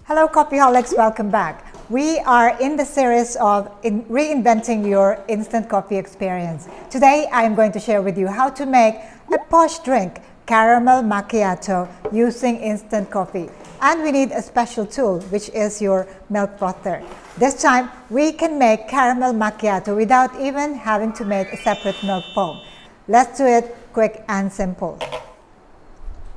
Hello Coffeeholics, welcome back. We are in the series of reinventing your instant coffee experience. Today I am going to share with you how to make a posh drink, caramel macchiato, using instant coffee. And we need a special tool, which is your milk frother. This time we can make caramel macchiato without even having to make a separate milk foam. Let's do it quick and simple.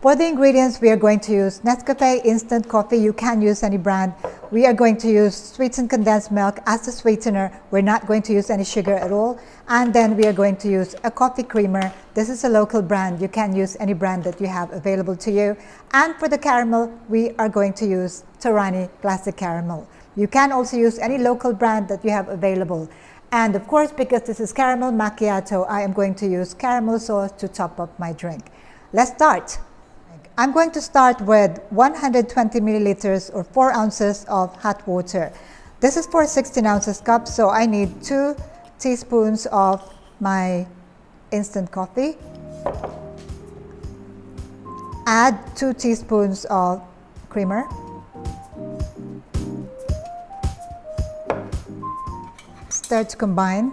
For the ingredients, we are going to use Nescafe instant coffee. You can use any brand. We are going to use sweetened condensed milk as the sweetener. We're not going to use any sugar at all. And then we are going to use a coffee creamer. This is a local brand. You can use any brand that you have available to you. And for the caramel, we are going to use Torani Classic Caramel. You can also use any local brand that you have available. And of course, because this is caramel macchiato, I am going to use caramel sauce to top up my drink. Let's start. I'm going to start with 120 milliliters or 4 ounces of hot water. This is for a 16 ounces cup, so I need 2 teaspoons of my instant coffee. Add 2 teaspoons of creamer. Stir to combine.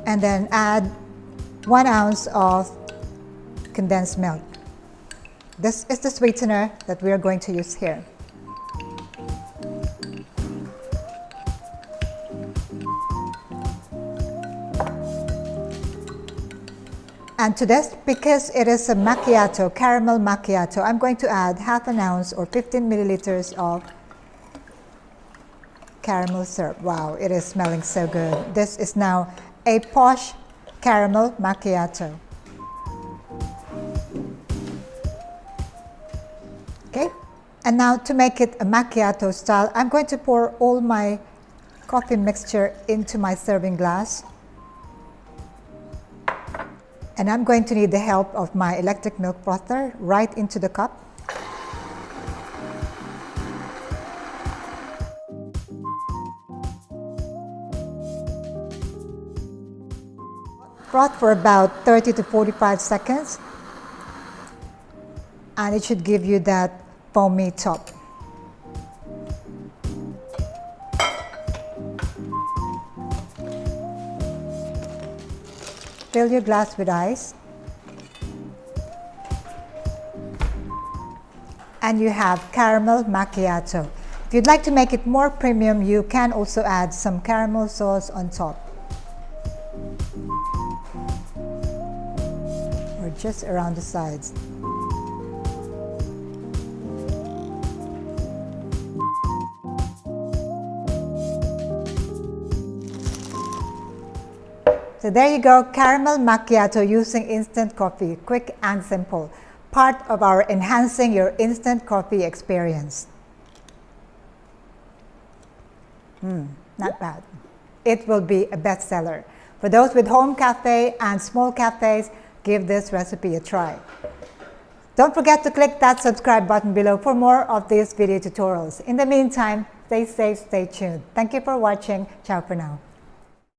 And then add 1 ounce of condensed milk. This is the sweetener that we are going to use here. And to this, because it is a macchiato, caramel macchiato, I'm going to add half an ounce or 15 milliliters of caramel syrup. Wow, it is smelling so good. This is now a posh caramel macchiato. Okay, and now to make it a macchiato style, I'm going to pour all my coffee mixture into my serving glass. And I'm going to need the help of my electric milk frother right into the cup. Froth for about 30 to 45 seconds, and it should give you that foamy top. Fill your glass with ice, and you have caramel macchiato. If you'd like to make it more premium, you can also add some caramel sauce on top, or just around the sides. So there you go, caramel macchiato using instant coffee, quick and simple. Part of our enhancing your instant coffee experience. Not bad. It will be a bestseller. For those with home cafe and small cafes, give this recipe a try. Don't forget to click that subscribe button below for more of these video tutorials. In the meantime, stay safe, stay tuned. Thank you for watching. Ciao for now.